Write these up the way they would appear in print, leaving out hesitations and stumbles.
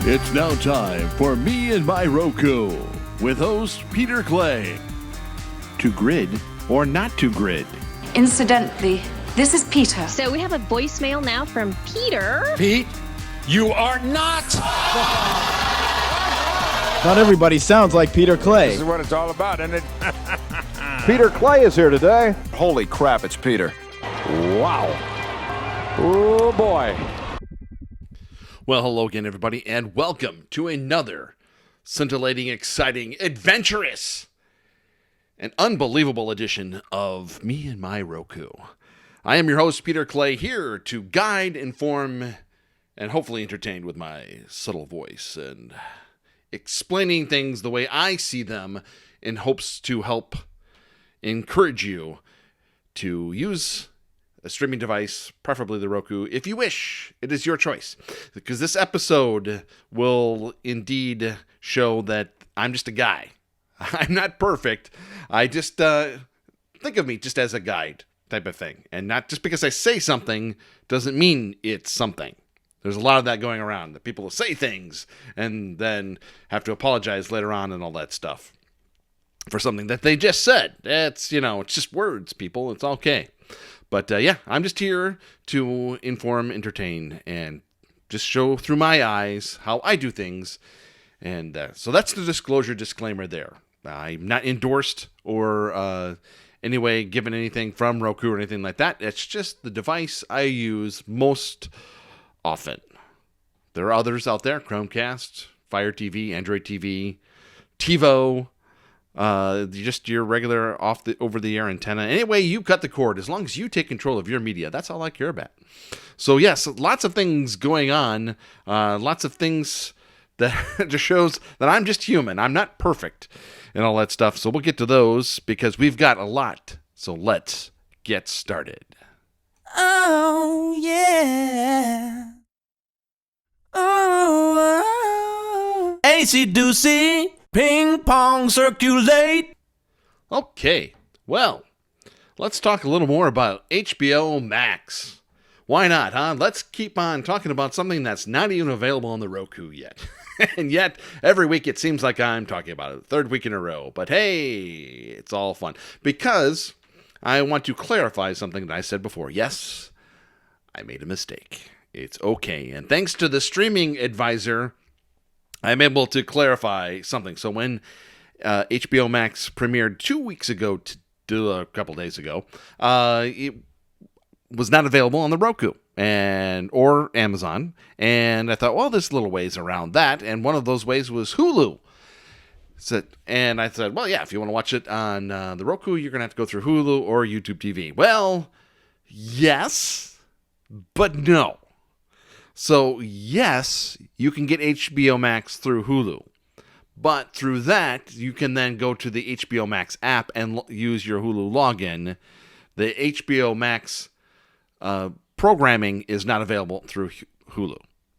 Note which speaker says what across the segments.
Speaker 1: It's now time for Me and My Roku with host Peter Clay. To grid or not to grid?
Speaker 2: Incidentally, this is Peter.
Speaker 3: So we have a voicemail now from Peter.
Speaker 4: Pete, you are not.
Speaker 5: Not everybody sounds like Peter Clay.
Speaker 4: This is what it's all about, isn't it?
Speaker 6: Peter Clay is here today.
Speaker 4: Holy crap, it's Peter. Wow. Oh, boy.
Speaker 1: Well, hello again, everybody, and welcome to another scintillating, exciting, adventurous, and unbelievable edition of Me and My Roku. I am your host, Peter Clay, here to guide, inform, and hopefully entertain with my subtle voice and explaining things the way I see them in hopes to help encourage you to use a streaming device, preferably the Roku, if you wish. It is your choice. Because this episode will indeed show that I'm just a guy. I'm not perfect. I just think of me just as a guide type of thing. And not just because I say something doesn't mean it's something. There's a lot of that going around. That people will say things and then have to apologize later on and all that stuff for something that they just said. It's just words, people. It's okay. But yeah, I'm just here to inform, entertain, and just show through my eyes how I do things. And so that's the disclaimer there. I'm not endorsed or anyway given anything from Roku or anything like that. It's just the device I use most often. There are others out there: Chromecast, Fire TV, Android TV, TiVo. Just your regular over-the-air antenna. Anyway, you cut the cord. As long as you take control of your media, that's all I care about. So yes, lots of things going on. Lots of things that just shows that I'm just human. I'm not perfect and all that stuff. So we'll get to those because we've got a lot. So let's get started.
Speaker 7: Oh, yeah. Oh, AC-doocy, ping pong circulate.
Speaker 1: Okay, well, let's talk a little more about HBO Max. Why not, huh? Let's keep on talking about something that's not even available on the Roku yet. And yet, every week it seems like I'm talking about it. Third week in a row. But hey, it's all fun. Because I want to clarify something that I said before. Yes, I made a mistake. It's okay. And thanks to the streaming advisor, I'm able to clarify something. So when HBO Max premiered 2 weeks ago, a couple days ago, it was not available on the Roku or Amazon. And I thought, well, there's little ways around that. And one of those ways was Hulu. And I said, well, yeah, if you want to watch it on the Roku, you're going to have to go through Hulu or YouTube TV. Well, yes, but no. So, yes, you can get HBO Max through Hulu. But through that, you can then go to the HBO Max app and use your Hulu login. The HBO Max programming is not available through Hulu.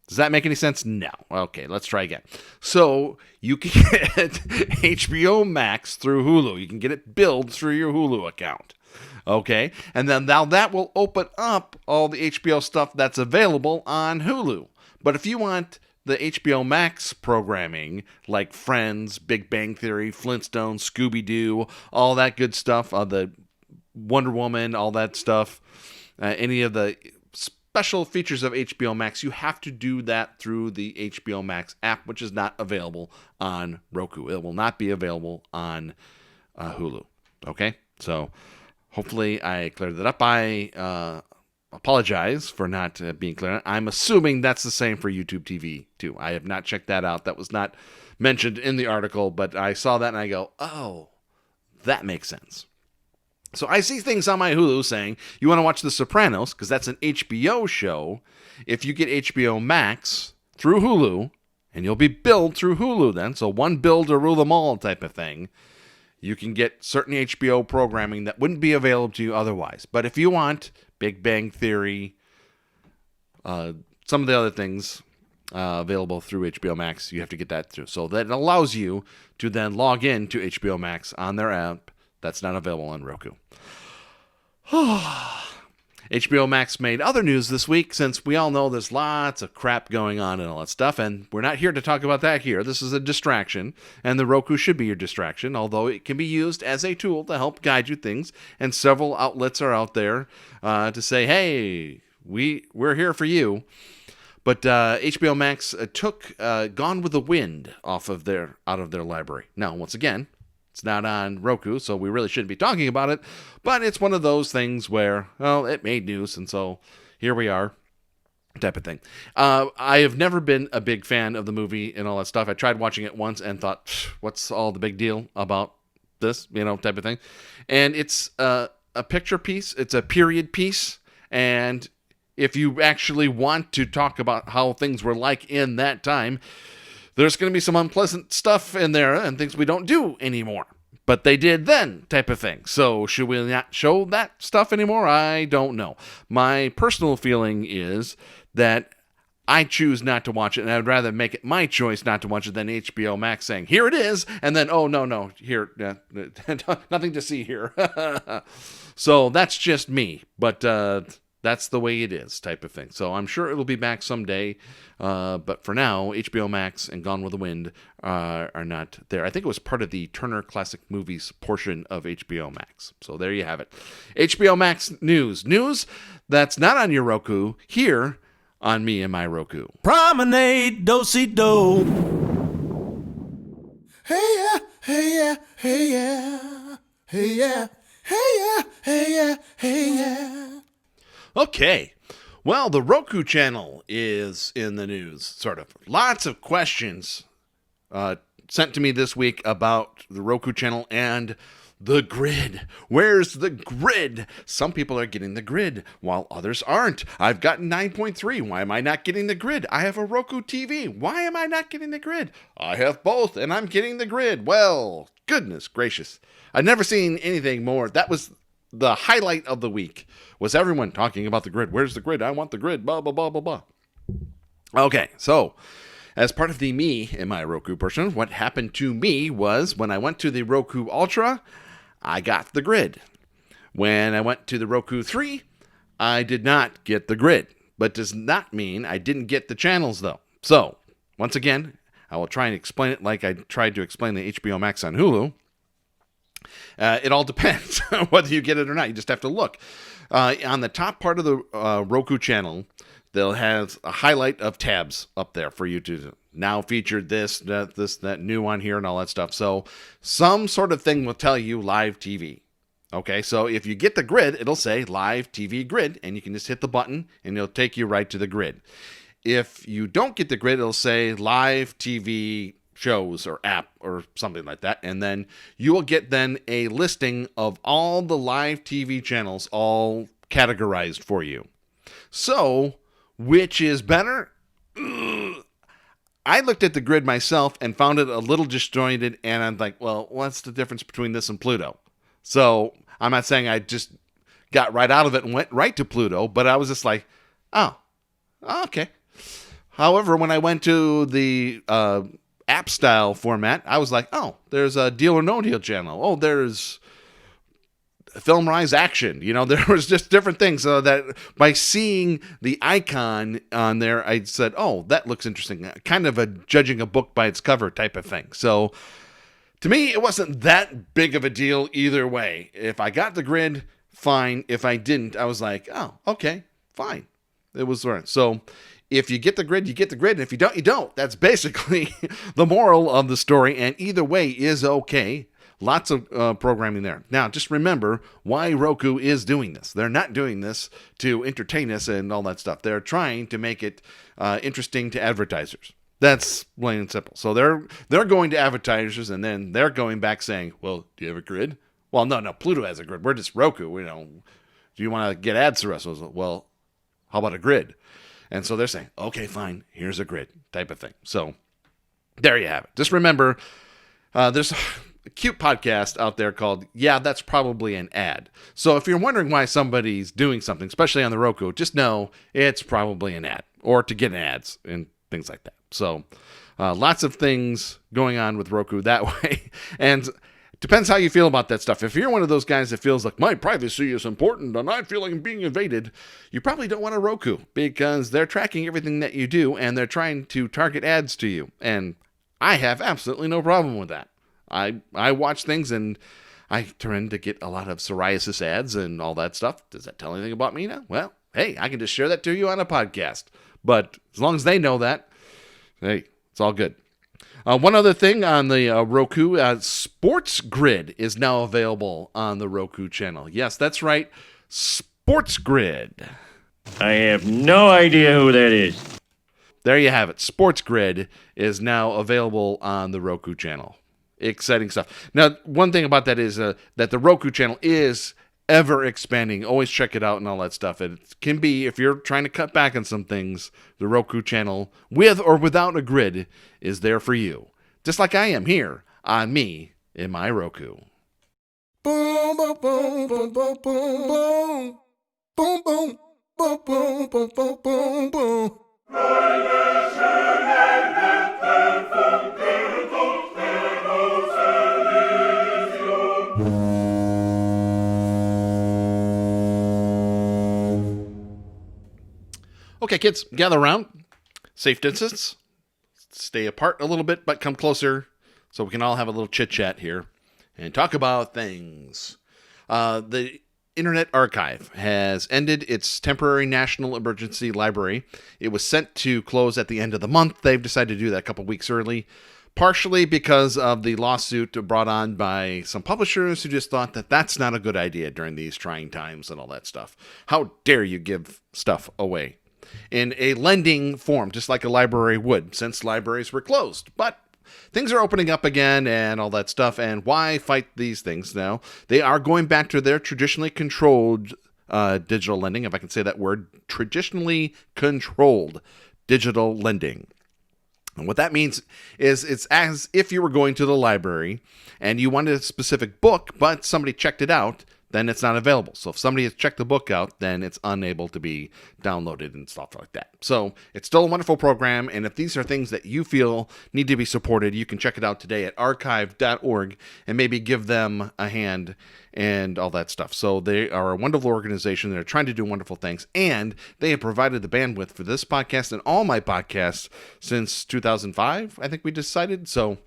Speaker 1: Does that make any sense? No. Okay, let's try again. So, you can get HBO Max through Hulu. You can get it billed through your Hulu account. Okay, and then now that will open up all the HBO stuff that's available on Hulu. But if you want the HBO Max programming, like Friends, Big Bang Theory, Flintstones, Scooby-Doo, all that good stuff, the Wonder Woman, all that stuff, any of the special features of HBO Max, you have to do that through the HBO Max app, which is not available on Roku. It will not be available on Hulu. Okay, so hopefully I cleared that up. I apologize for not being clear. I'm assuming that's the same for YouTube TV, too. I have not checked that out. That was not mentioned in the article, but I saw that and I go, oh, that makes sense. So I see things on my Hulu saying, you want to watch The Sopranos, because that's an HBO show. If you get HBO Max through Hulu, and you'll be billed through Hulu then, so one bill to rule them all type of thing, you can get certain HBO programming that wouldn't be available to you otherwise. But if you want Big Bang Theory, some of the other things available through HBO Max, you have to get that through. So that allows you to then log in to HBO Max on their app that's not available on Roku. HBO Max made other news this week, since we all know there's lots of crap going on and all that stuff, and we're not here to talk about that here. This is a distraction, and the Roku should be your distraction, although it can be used as a tool to help guide you things, and several outlets are out there to say, hey, we're here for you. But HBO Max took Gone with the Wind out of their library. Now, once again, it's not on Roku, so we really shouldn't be talking about it. But it's one of those things where, well, it made news, and so here we are, type of thing. I have never been a big fan of the movie and all that stuff. I tried watching it once and thought, what's all the big deal about this, type of thing. And it's a picture piece. It's a period piece. And if you actually want to talk about how things were like in that time, there's going to be some unpleasant stuff in there and things we don't do anymore. But they did then, type of thing. So should we not show that stuff anymore? I don't know. My personal feeling is that I choose not to watch it, and I'd rather make it my choice not to watch it than HBO Max saying, here it is, and then, oh, no, here, nothing to see here. So that's just me. But that's the way it is, type of thing. So I'm sure it'll be back someday. But for now, HBO Max and Gone with the Wind are not there. I think it was part of the Turner Classic Movies portion of HBO Max. So there you have it. HBO Max news. News that's not on your Roku, here on me and my Roku.
Speaker 7: Promenade, do-si-do. Hey yeah, hey yeah, hey yeah, hey yeah, hey yeah, hey yeah, hey yeah.
Speaker 1: Okay. Well, the Roku channel is in the news, sort of. Lots of questions sent to me this week about the Roku channel and the grid. Where's the grid? Some people are getting the grid, while others aren't. I've gotten 9.3. Why am I not getting the grid? I have a Roku TV. Why am I not getting the grid? I have both, and I'm getting the grid. Well, goodness gracious. I've never seen anything more. That was the highlight of the week, was everyone talking about the grid. Where's the grid? I want the grid. Blah, blah, blah, blah, blah. Okay, so as part of the me in my Roku person, what happened to me was when I went to the Roku Ultra, I got the grid. When I went to the Roku 3, I did not get the grid, but does not mean I didn't get the channels, though. So, once again, I will try and explain it like I tried to explain the HBO Max on Hulu. It all depends whether you get it or not. You just have to look. On the top part of the Roku channel, they'll have a highlight of tabs up there for you to now feature this, that new on here and all that stuff. So some sort of thing will tell you live TV. Okay, so if you get the grid, it'll say live TV grid, and you can just hit the button and it'll take you right to the grid. If you don't get the grid, it'll say live TV shows or app or something like that, and then you will get then a listing of all the live TV channels all categorized for you. So which is better? I looked at the grid myself and found it a little disjointed, and I'm like, well, what's the difference between this and Pluto? So I'm not saying I just got right out of it and went right to Pluto, but I was just like, oh, okay. However, when I went to the app style format, I was like, oh, there's a Deal or No Deal channel. Oh, there's Film Rise Action. There was just different things. So that by seeing the icon on there, I said, oh, that looks interesting. Kind of a judging a book by its cover type of thing. So to me, it wasn't that big of a deal either way. If I got the grid, fine. If I didn't, I was like, oh, okay, fine. It was right. So if you get the grid, you get the grid. And if you don't, you don't. That's basically the moral of the story. And either way is okay. Lots of programming there. Now, just remember why Roku is doing this. They're not doing this to entertain us and all that stuff. They're trying to make it interesting to advertisers. That's plain and simple. So they're going to advertisers, and then they're going back saying, well, do you have a grid? Well, no, Pluto has a grid. We're just Roku. Do you want to get ads through us? Well, how about a grid? And so they're saying, okay, fine, here's a grid type of thing. So there you have it. Just remember, there's a cute podcast out there called Yeah, That's Probably an Ad. So if you're wondering why somebody's doing something, especially on the Roku, just know it's probably an ad or to get ads and things like that. So lots of things going on with Roku that way. And Depends how you feel about that stuff. If you're one of those guys that feels like my privacy is important and I feel like I'm being invaded, you probably don't want a Roku because they're tracking everything that you do and they're trying to target ads to you. And I have absolutely no problem with that. I watch things and I tend to get a lot of psoriasis ads and all that stuff. Does that tell anything about me now? Well, hey, I can just share that to you on a podcast. But as long as they know that, hey, it's all good. One other thing on the Roku, Sports Grid is now available on the Roku channel. Yes, that's right, Sports Grid.
Speaker 8: I have no idea who that is.
Speaker 1: There you have it. Sports Grid is now available on the Roku channel. Exciting stuff. Now, one thing about that is that the Roku channel is ever expanding. Always check it out and all that stuff. It can be, if you're trying to cut back on some things, the Roku channel, with or without a grid, is there for you. Just like I am here on me in my Roku.
Speaker 7: Boom, boom, boom, boom, boom, boom, boom. Boom, boom, boom, boom, boom, boom, boom, boom.
Speaker 1: Okay, kids, gather around. Safe distance. Stay apart a little bit, but come closer so we can all have a little chit-chat here and talk about things. The Internet Archive has ended its temporary national emergency library. It was set to close at the end of the month. They've decided to do that a couple weeks early, partially because of the lawsuit brought on by some publishers who just thought that that's not a good idea during these trying times and all that stuff. How dare you give stuff away in a lending form, just like a library would, since libraries were closed. But things are opening up again and all that stuff, and why fight these things now? They are going back to their traditionally controlled digital lending, if I can say that word, traditionally controlled digital lending. And what that means is it's as if you were going to the library and you wanted a specific book, but somebody checked it out, then it's not available. So if somebody has checked the book out, then it's unable to be downloaded and stuff like that. So it's still a wonderful program, and if these are things that you feel need to be supported, you can check it out today at archive.org and maybe give them a hand and all that stuff. So they are a wonderful organization. They're trying to do wonderful things, and they have provided the bandwidth for this podcast and all my podcasts since 2005, I think we decided. So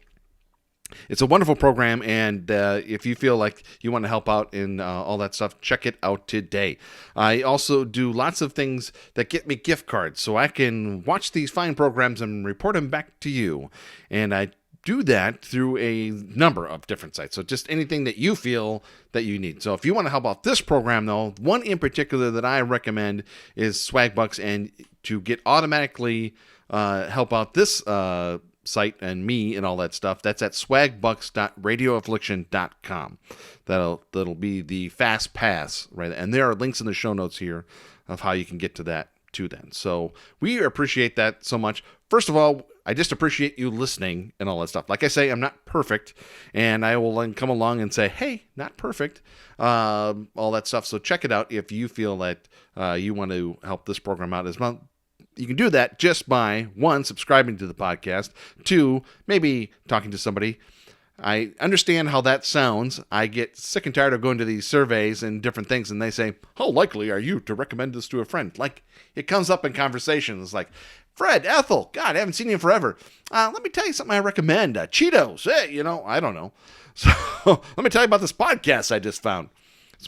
Speaker 1: it's a wonderful program, and if you feel like you want to help out in all that stuff, check it out today. I also do lots of things that get me gift cards, so I can watch these fine programs and report them back to you. And I do that through a number of different sites, so just anything that you feel that you need. So if you want to help out this program, though, one in particular that I recommend is Swagbucks, and to get automatically help out this site and me and all that stuff, that's at swagbucks.radioaffliction.com. That'll be the fast pass, right? And there are links in the show notes here of how you can get to that too then. So we appreciate that so much. First of all, I just appreciate you listening and all that stuff. Like I say, I'm not perfect, and I will then come along and say, hey, not perfect, all that stuff. So check it out if you feel that you want to help this program out as well. You can do that just by, 1, subscribing to the podcast, 2, maybe talking to somebody. I understand how that sounds. I get sick and tired of going to these surveys and different things, and they say, how likely are you to recommend this to a friend? Like, it comes up in conversations like, Fred, Ethel, God, I haven't seen you in forever. Let me tell you something I recommend. Cheetos, hey, I don't know. So let me tell you about this podcast I just found.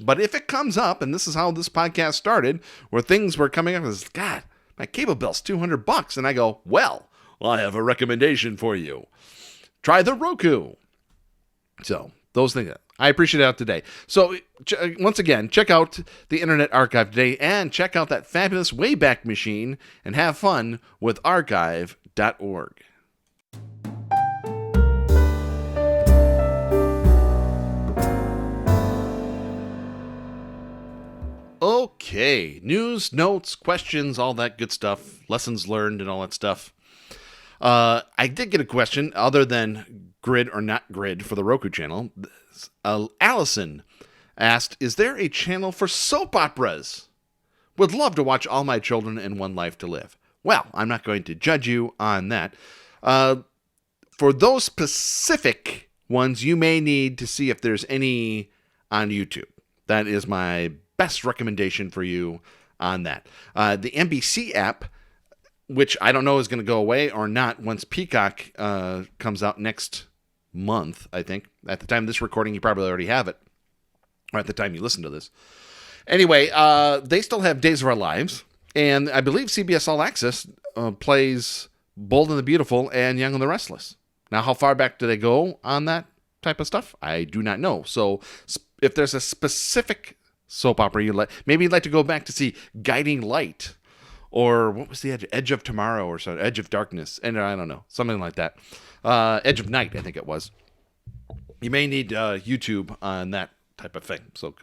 Speaker 1: But if it comes up, and this is how this podcast started, where things were coming up, as God, my cable bill's $200, and I go, well, I have a recommendation for you. Try the Roku. So those things, I appreciate it out today. So once again, check out the Internet Archive today, and check out that fabulous Wayback Machine, and have fun with archive.org. Okay, news, notes, questions, all that good stuff, lessons learned and all that stuff. I did get a question other than grid or not grid for the Roku channel. Allison asked, is there a channel for soap operas? Would love to watch All My Children and One Life to Live. Well, I'm not going to judge you on that. For those specific ones you may need to see if there's any on YouTube. That is my best recommendation for you on that. The NBC app, which I don't know is going to go away or not once Peacock comes out next month, I think. At the time of this recording, you probably already have it, or at the time you listen to this. Anyway, they still have Days of Our Lives, and I believe CBS All Access plays Bold and the Beautiful and Young and the Restless. Now, how far back do they go on that type of stuff? I do not know. So if there's a specific soap opera maybe you'd like to go back to see Guiding Light, or what was the Edge of Tomorrow, or so Edge of Darkness, and I don't know, something like that. Edge of Night, I think it was. You may need YouTube on that type of thing. So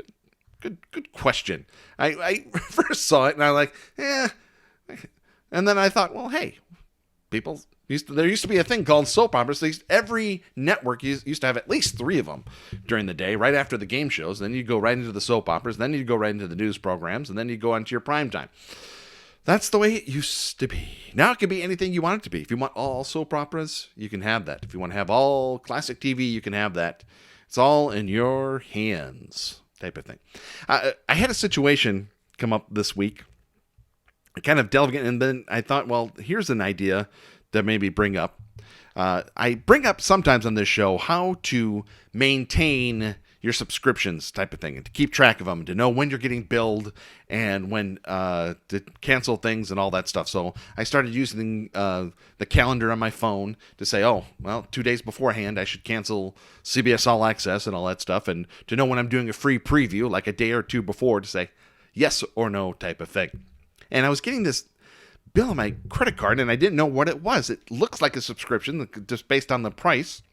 Speaker 1: good question. I first saw it and I was like, and then I thought, well, hey, there used to be a thing called soap operas. Every network used to have at least 3 of them during the day, right after the game shows. Then you'd go right into the soap operas. Then you'd go right into the news programs. And then you'd go on to your prime time. That's the way it used to be. Now it can be anything you want it to be. If you want all soap operas, you can have that. If you want to have all classic TV, you can have that. It's all in your hands, type of thing. I had a situation come up this week. I kind of delved in, and then I thought, well, here's an idea to maybe bring up. I bring up sometimes on this show how to maintain your subscriptions type of thing, and to keep track of them, to know when you're getting billed and when to cancel things and all that stuff. So I started using the calendar on my phone to say, oh, well, 2 days beforehand, I should cancel CBS All Access and all that stuff, and to know when I'm doing a free preview, like a day or two before, to say yes or no type of thing. And I was getting this bill on my credit card, and I didn't know what it was. It looks like a subscription just based on the price.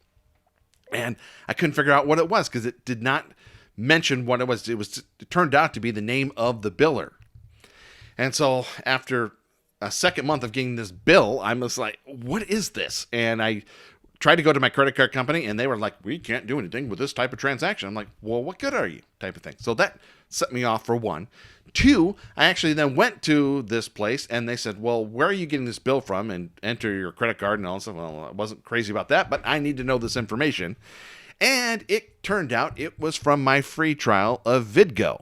Speaker 1: And I couldn't figure out what it was because it did not mention what it was. It turned out to be the name of the biller. And so after a second month of getting this bill, I was like, what is this? And I tried to go to my credit card company, and they were like, we can't do anything with this type of transaction. I'm like, well, what good are you? Type of thing. So that set me off for one. 2, I actually then went to this place, and they said, well, where are you getting this bill from? And enter your credit card and all that stuff. Well, I wasn't crazy about that, but I need to know this information. And it turned out it was from my free trial of VidGo.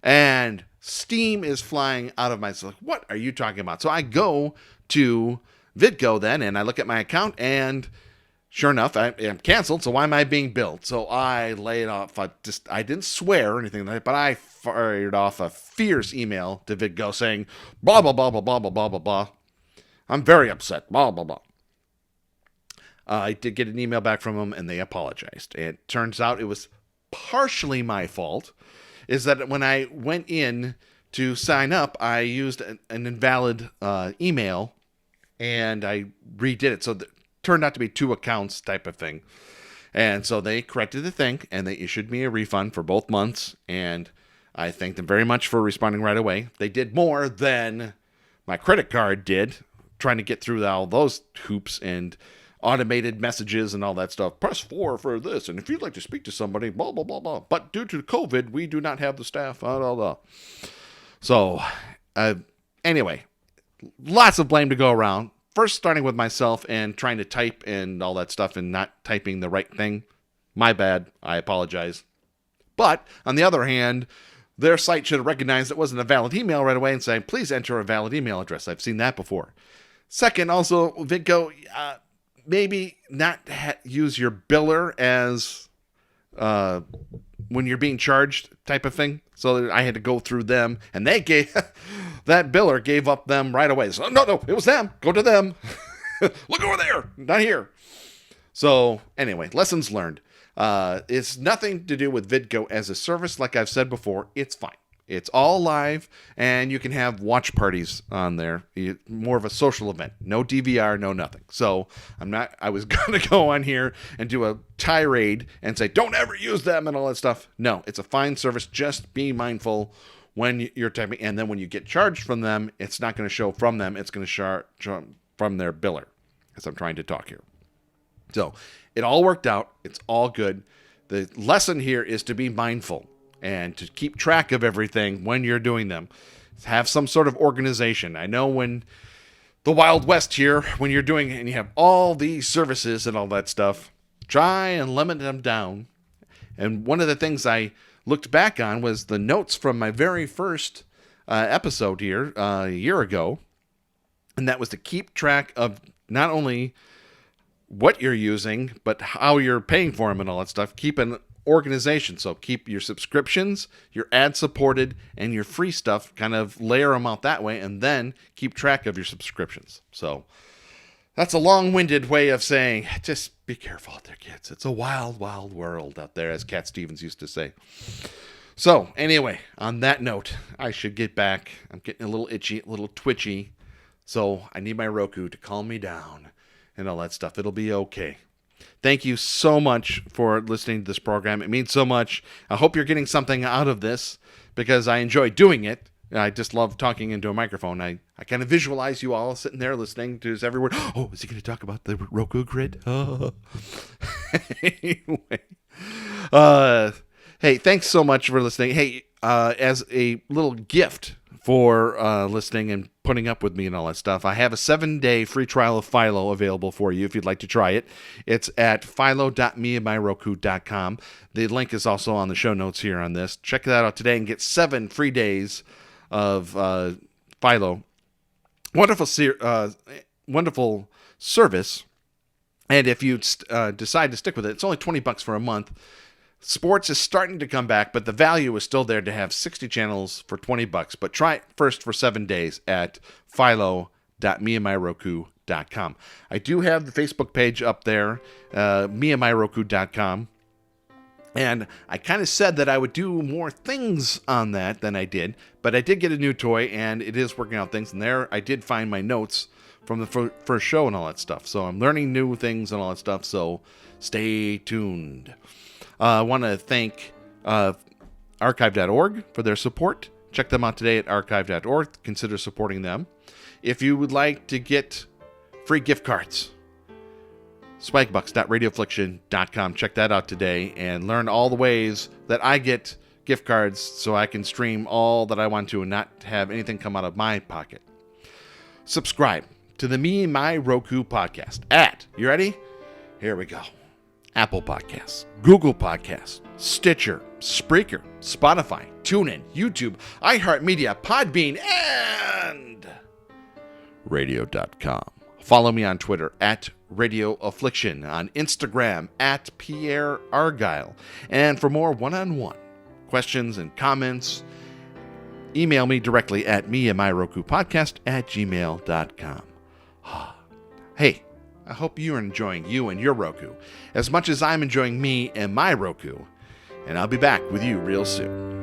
Speaker 1: And steam is flying out of my... Like, what are you talking about? So I go to VidGo then, and I look at my account, and sure enough, I am canceled, so why am I being billed? So I laid off. I didn't swear or anything like that, but I fired off a fierce email to VidGo saying, blah, blah, blah, blah, blah, blah, blah, blah, blah. I'm very upset, blah, blah, blah. I did get an email back from them, and they apologized. It turns out it was partially my fault, is that when I went in to sign up, I used an invalid email, and I redid it. So turned out to be 2 accounts type of thing. And so they corrected the thing, and they issued me a refund for both months, and I thank them very much for responding right away. They did more than my credit card did, trying to get through all those hoops and automated messages and all that stuff. Press 4 for this, and if you'd like to speak to somebody, blah, blah, blah, blah. But due to COVID, we do not have the staff, blah, blah, blah. So, anyway, lots of blame to go around. First, starting with myself and trying to type and all that stuff and not typing the right thing. My bad. I apologize. But, on the other hand, their site should have recognized it wasn't a valid email right away and say, please enter a valid email address. I've seen that before. Second, also, VidGo, maybe not use your biller as when you're being charged type of thing. So I had to go through them, and they gave that biller gave up them right away. So no, it was them. Go to them. Look over there, not here. So anyway, lessons learned. It's nothing to do with VidGo as a service. Like I've said before, it's fine. It's all live, and you can have watch parties on there. More of a social event. No DVR, no nothing. So I was going to go on here and do a tirade and say, don't ever use them and all that stuff. No, it's a fine service. Just be mindful when you're typing. And then when you get charged from them, it's not going to show from them. It's going to show from their biller, as I'm trying to talk here. So it all worked out. It's all good. The lesson here is to be mindful and to keep track of everything when you're doing them. Have some sort of organization. I know when the Wild West here, when you're doing and you have all these services and all that stuff, try and limit them down. And one of the things I looked back on was the notes from my very first episode here a year ago. And that was to keep track of not only what you're using, but how you're paying for them and all that stuff. Keep an organization. So keep your subscriptions, your ad-supported, and your free stuff. Kind of layer them out that way, and then keep track of your subscriptions. So that's a long-winded way of saying, just be careful out there, kids. It's a wild, wild world out there, as Cat Stevens used to say. So anyway, on that note, I should get back. I'm getting a little itchy, a little twitchy. So I need my Roku to calm me down and all that stuff. It'll be okay. Thank you so much for listening to this program. It means so much. I hope you're getting something out of this because I enjoy doing it. I just love talking into a microphone. I kind of visualize you all sitting there listening to this every word. Oh, is he going to talk about the Roku grid? Oh. Anyway. Hey, thanks so much for listening. Hey, as a little gift for listening and putting up with me and all that stuff, I have a 7-day free trial of Philo available for you if you'd like to try it. It's at philo.meandmyroku.com. The link is also on the show notes here on this. Check that out today and get 7 free days of Philo. Wonderful service. And if you decide to stick with it, it's only $20 for a month. Sports is starting to come back, but the value is still there to have 60 channels for $20. But try it first for 7 days at philo.meandmyroku.com. I do have the Facebook page up there, meandmyroku.com. And I kind of said that I would do more things on that than I did, but I did get a new toy, and it is working out things. And there I did find my notes from the first show and all that stuff. So I'm learning new things and all that stuff, so stay tuned. I want to thank archive.org for their support. Check them out today at archive.org. Consider supporting them. If you would like to get free gift cards, swagbucks.radiofliction.com. Check that out today and learn all the ways that I get gift cards so I can stream all that I want to and not have anything come out of my pocket. Subscribe to the Me and My Roku podcast at, you ready? Here we go. Apple Podcasts, Google Podcasts, Stitcher, Spreaker, Spotify, TuneIn, YouTube, iHeartMedia, Podbean, and radio.com. Follow me on Twitter at Radio Affliction, on Instagram at Pierre Argyle. And for more one-on-one questions and comments, email me directly at meandmyrokupodcast@gmail.com. Hey, I hope you're enjoying you and your Roku as much as I'm enjoying me and my Roku. And I'll be back with you real soon.